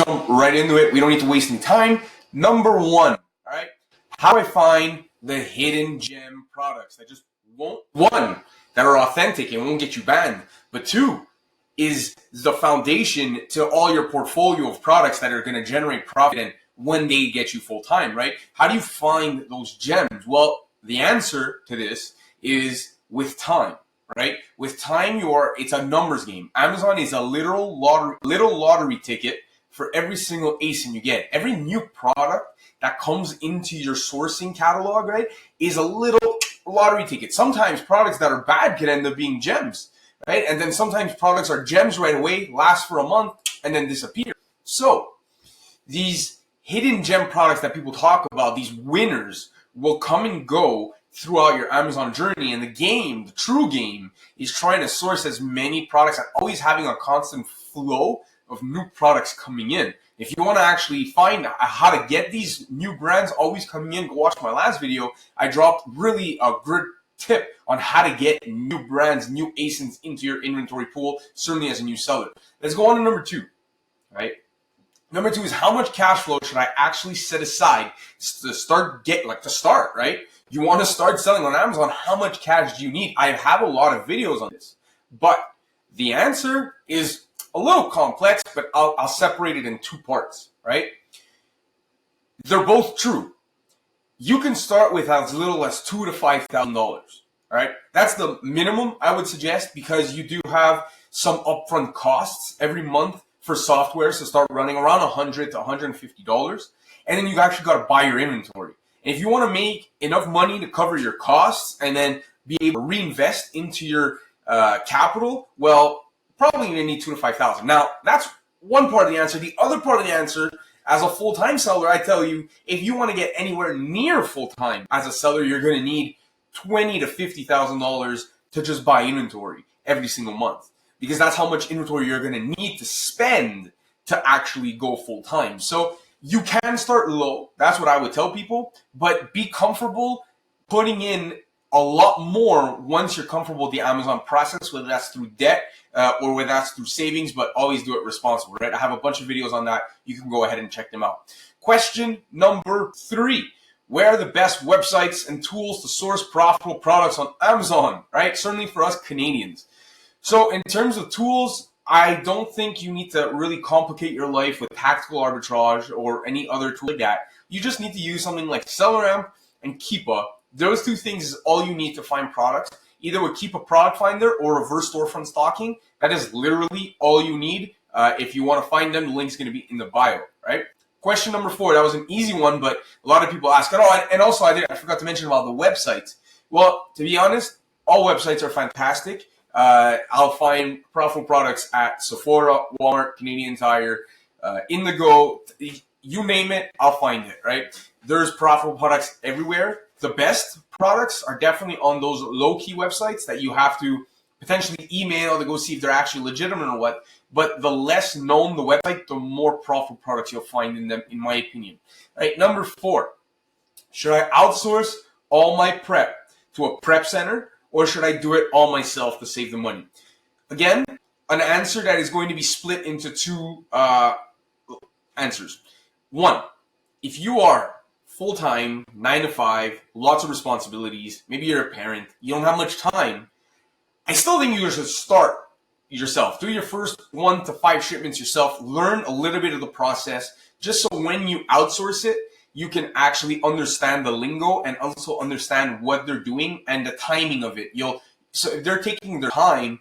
jump right into it. We don't need to waste any time. Number one, all right, how I find the hidden gem products that just won't, one, that are authentic and won't get you banned, but two, is the foundation to all your portfolio of products that are going to generate profit and when they get you full time, right? How do you find those gems? Well, the answer to this is with time, right? With time, it's a numbers game. Amazon is a little lottery ticket for every single ASIN you get. Every new product that comes into your sourcing catalog, right, is a little lottery ticket. Sometimes products that are bad can end up being gems, right? And then sometimes products are gems right away, last for a month, and then disappear. So these hidden gem products that people talk about, these winners, will come and go throughout your Amazon journey. And the true game, is trying to source as many products and always having a constant flow of new products coming in. If you want to actually find how to get these new brands always coming in, go watch my last video. I dropped really a good tip on how to get new brands, new ASINs into your inventory pool, certainly as a new seller. Let's go on to number two, right? Number two is how much cash flow should I actually set aside to start, right? You want to start selling on Amazon. How much cash do you need? I have a lot of videos on this, but the answer is a little complex, but I'll separate it in two parts, right? They're both true. You can start with as little as $2,000 to $5,000, all right? That's the minimum I would suggest, because you do have some upfront costs every month for software to start running around $100 to $150. And then you've actually got to buy your inventory. And if you want to make enough money to cover your costs and then be able to reinvest into your capital, well, probably going to need $2,000 to $5,000. Now, that's one part of the answer. The other part of the answer, as a full-time seller, I tell you, if you want to get anywhere near full-time as a seller, you're going to need $20,000 to $50,000 to just buy inventory every single month, because that's how much inventory you're going to need to spend to actually go full-time. So you can start low. That's what I would tell people, but be comfortable putting in a lot more once you're comfortable with the Amazon process, whether that's through debt or whether that's through savings, but always do it responsibly, right? I have a bunch of videos on that. You can go ahead and check them out. Question number three, where are the best websites and tools to source profitable products on Amazon, right? Certainly for us Canadians. So in terms of tools, I don't think you need to really complicate your life with tactical arbitrage or any other tool like that. You just need to use something like SellerAmp and Keepa. Those two things is all you need to find products, either with Keepa Product Finder or reverse storefront stocking. That is literally all you need. If you want to find them, the link's going to be in the bio, right? Question number four, that was an easy one, but a lot of people ask, oh, and also I forgot to mention about the websites. Well, to be honest, all websites are fantastic. I'll find profitable products at Sephora, Walmart, Canadian Tire, Indigo, you name it, I'll find it, right? There's profitable products everywhere. The best products are definitely on those low-key websites that you have to potentially email to go see if they're actually legitimate or what. But the less known the website, the more profitable products you'll find in them, in my opinion. All right, number four, should I outsource all my prep to a prep center, or should I do it all myself to save the money? Again, an answer that is going to be split into two answers. One, if you are full-time, 9 to 5, lots of responsibilities, maybe you're a parent, you don't have much time, I still think you should start yourself. Do your first 1 to 5 shipments yourself. Learn a little bit of the process, just so when you outsource it, you can actually understand the lingo and also understand what they're doing and the timing of it. So if they're taking their time,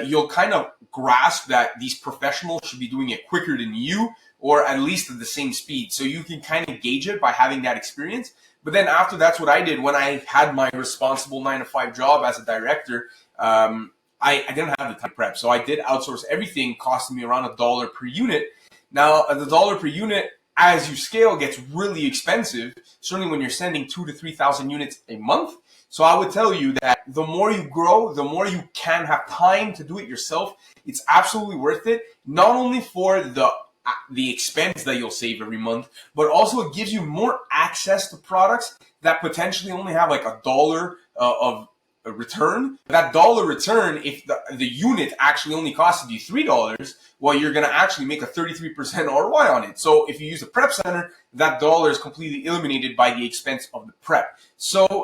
you'll kind of grasp that these professionals should be doing it quicker than you, or at least at the same speed. So you can kind of gauge it by having that experience. But then after, that's what I did when I had my responsible 9 to 5 job as a director. I didn't have the time to prep, so I did outsource everything, costing me around $1 per unit. Now, the $1 per unit, as you scale, gets really expensive, certainly when you're sending 2,000 to 3,000 units a month. So I would tell you that the more you grow, the more you can have time to do it yourself. It's absolutely worth it, not only for the expense that you'll save every month, but also it gives you more access to products that potentially only have like $1 of return. That dollar return, if the unit actually only costed you $3, well, you're going to actually make a 33% ROI on it. So if you use a prep center, that dollar is completely eliminated by the expense of the prep. So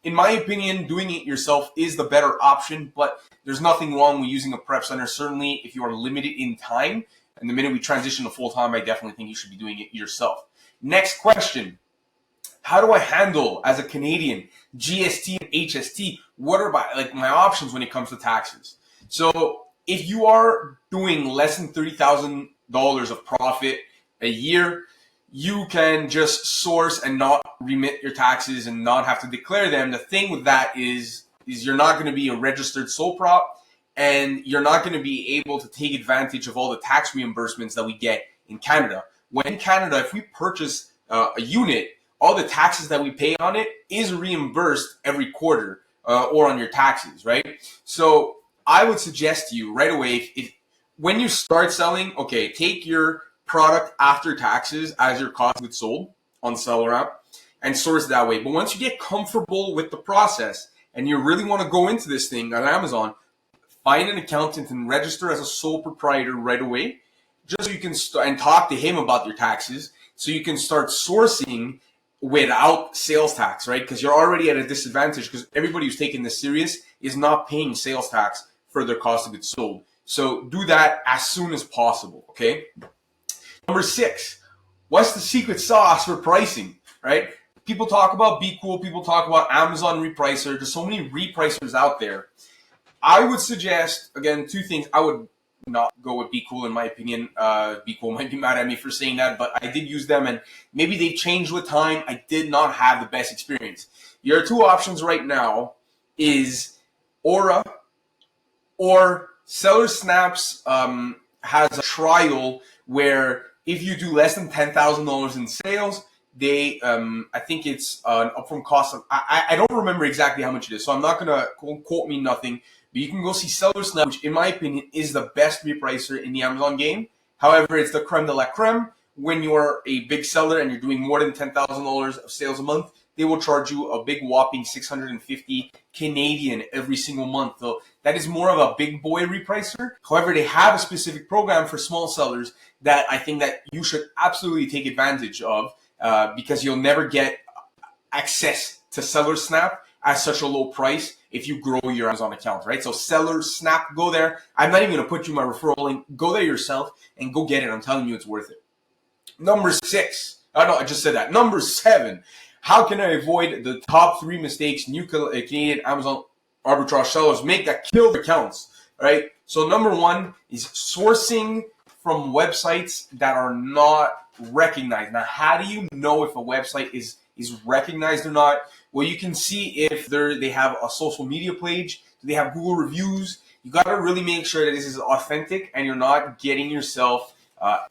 in my opinion, doing it yourself is the better option, but there's nothing wrong with using a prep center. Certainly, if you are limited in time, and the minute we transition to full-time, I definitely think you should be doing it yourself. Next question. How do I handle, as a Canadian, GST and HST? What are my options when it comes to taxes? So if you are doing less than $30,000 of profit a year, you can just source and not remit your taxes and not have to declare them. The thing with that is you're not going to be a registered sole prop, and you're not going to be able to take advantage of all the tax reimbursements that we get in Canada. When in Canada, if we purchase a unit, all the taxes that we pay on it is reimbursed every quarter or on your taxes, right? So I would suggest to you right away, if when you start selling, okay, take your product after taxes as your cost of goods sold on Seller App and source that way. But once you get comfortable with the process and you really want to go into this thing on Amazon, find an accountant and register as a sole proprietor right away, just so you can and talk to him about your taxes, so you can start sourcing without sales tax, right? Because you're already at a disadvantage, because everybody who's taking this serious is not paying sales tax for their cost of goods sold. So do that as soon as possible, okay? Number 6, what's the secret sauce for pricing, right? People talk about Be Cool, people talk about Amazon repricer. There's so many repricers out there. I would suggest, again, 2 things. I would not go with Be Cool, in my opinion. Be Cool might be mad at me for saying that, but I did use them, and maybe they changed with time. I did not have the best experience. Your 2 options right now is Aura or Seller Snaps has a trial where if you do less than $10,000 in sales, they, I think it's an upfront cost of, I don't remember exactly how much it is, so I'm not going to quote me nothing, but you can go see Seller Snap, which in my opinion is the best repricer in the Amazon game. However, it's the creme de la creme. When you're a big seller and you're doing more than $10,000 of sales a month, they will charge you a big whopping 650 Canadian every single month. So that is more of a big boy repricer. However, they have a specific program for small sellers that I think that you should absolutely take advantage of, because you'll never get access to Seller Snap at such a low price if you grow your Amazon account, right? So Seller Snap, go there. I'm not even going to put you my referral link. Go there yourself and go get it. I'm telling you, it's worth it. Number 6. Oh, no, I just said that. Number 7. How can I avoid the top 3 mistakes new Canadian Amazon arbitrage sellers make that kill their accounts, right? So number 1 is sourcing from websites that are not recognized. Now, how do you know if a website is recognized or not? Well, you can see if they have a social media page, do they have Google reviews. You got to really make sure that this is authentic and you're not getting yourself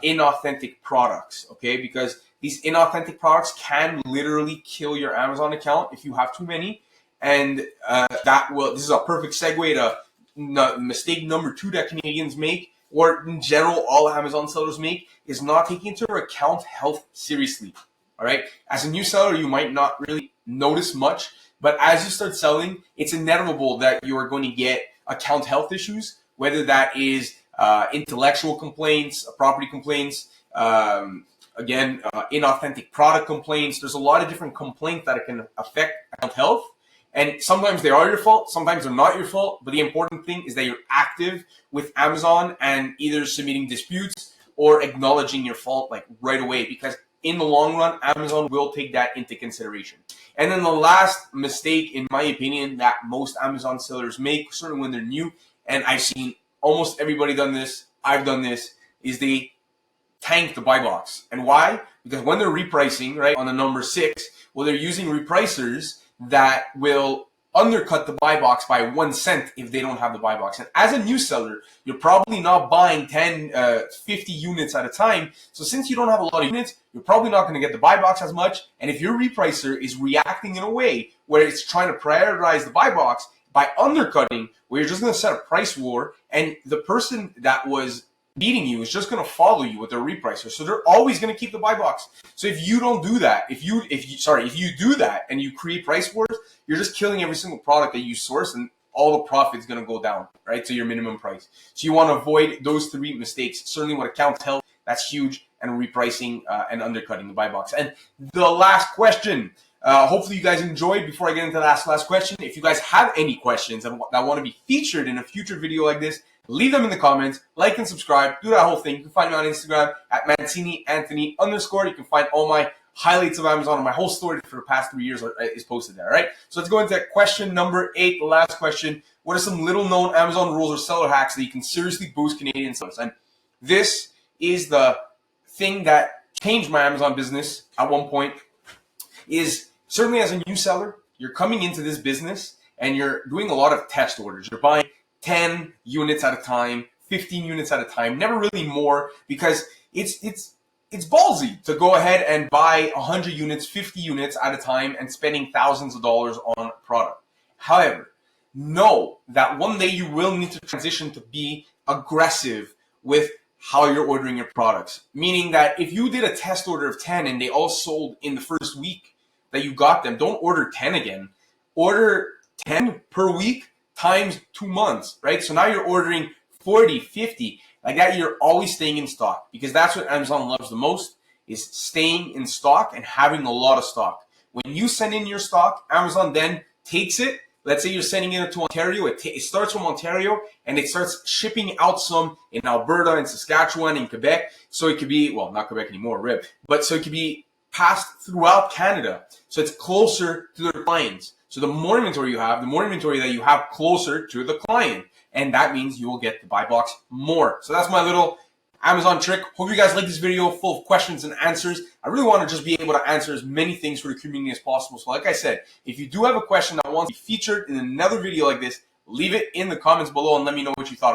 inauthentic products, okay? Because these inauthentic products can literally kill your Amazon account if you have too many. And this is a perfect segue to mistake number 2 that Canadians make, or in general all Amazon sellers make, is not taking into account health seriously. All right. As a new seller, you might not really notice much, but as you start selling, it's inevitable that you are going to get account health issues, whether that is intellectual complaints, property complaints, inauthentic product complaints. There's a lot of different complaints that can affect account health. And sometimes they are your fault, sometimes they're not your fault. But the important thing is that you're active with Amazon and either submitting disputes or acknowledging your fault like right away, because in the long run, Amazon will take that into consideration. And then the last mistake, in my opinion, that most Amazon sellers make, certainly when they're new, and I've seen almost everybody done this, I've done this, is they tank the buy box. And why? Because when they're repricing, right, on the number 6, well, they're using repricers that will undercut the buy box by 1 cent if they don't have the buy box. And as a new seller, you're probably not buying 10, 50 units at a time. So since you don't have a lot of units, you're probably not going to get the buy box as much. And if your repricer is reacting in a way where it's trying to prioritize the buy box by undercutting, where you're just going to set a price war, and the person that was beating you is just going to follow you with their repricer. So they're always going to keep the buy box. So if you don't do that, if you do that and you create price wars, you're just killing every single product that you source, and all the profit's going to go down, right, to your minimum price. So you want to avoid those three mistakes. Certainly with account health, that's huge, and repricing and undercutting the buy box. And the last question, hopefully you guys enjoyed. Before I get into the last question, if you guys have any questions that want to be featured in a future video like this, leave them in the comments, like and subscribe, do that whole thing. You can find me on Instagram at ManciniAnthony_. You can find all my highlights of Amazon, and my whole story for the past 3 years is posted there, all right? So let's go into question number 8, the last question. What are some little known Amazon rules or seller hacks that you can seriously boost Canadian sellers? And this is the thing that changed my Amazon business at one point. Is certainly as a new seller, you're coming into this business and you're doing a lot of test orders. You're buying 10 units at a time, 15 units at a time, never really more, because it's ballsy to go ahead and buy 100 units, 50 units at a time and spending thousands of dollars on a product. However, know that one day you will need to transition to be aggressive with how you're ordering your products. Meaning that if you did a test order of 10 and they all sold in the first week that you got them, don't order 10 again. Order 10 per week times 2 months, right? So now you're ordering 40, 50, like that. You're always staying in stock, because that's what Amazon loves the most, is staying in stock and having a lot of stock. When you send in your stock, Amazon then takes it. Let's say you're sending it to Ontario. It starts from Ontario and it starts shipping out some in Alberta, in Saskatchewan, in Quebec. So it could be, well, not Quebec anymore, RIP. But so it could be passed throughout Canada. So it's closer to their clients. So the more inventory you have, the more inventory that you have closer to the client. And that means you will get the buy box more. So that's my little Amazon trick. Hope you guys like this video full of questions and answers. I really want to just be able to answer as many things for the community as possible. So like I said, if you do have a question that wants to be featured in another video like this, leave it in the comments below and let me know what you thought.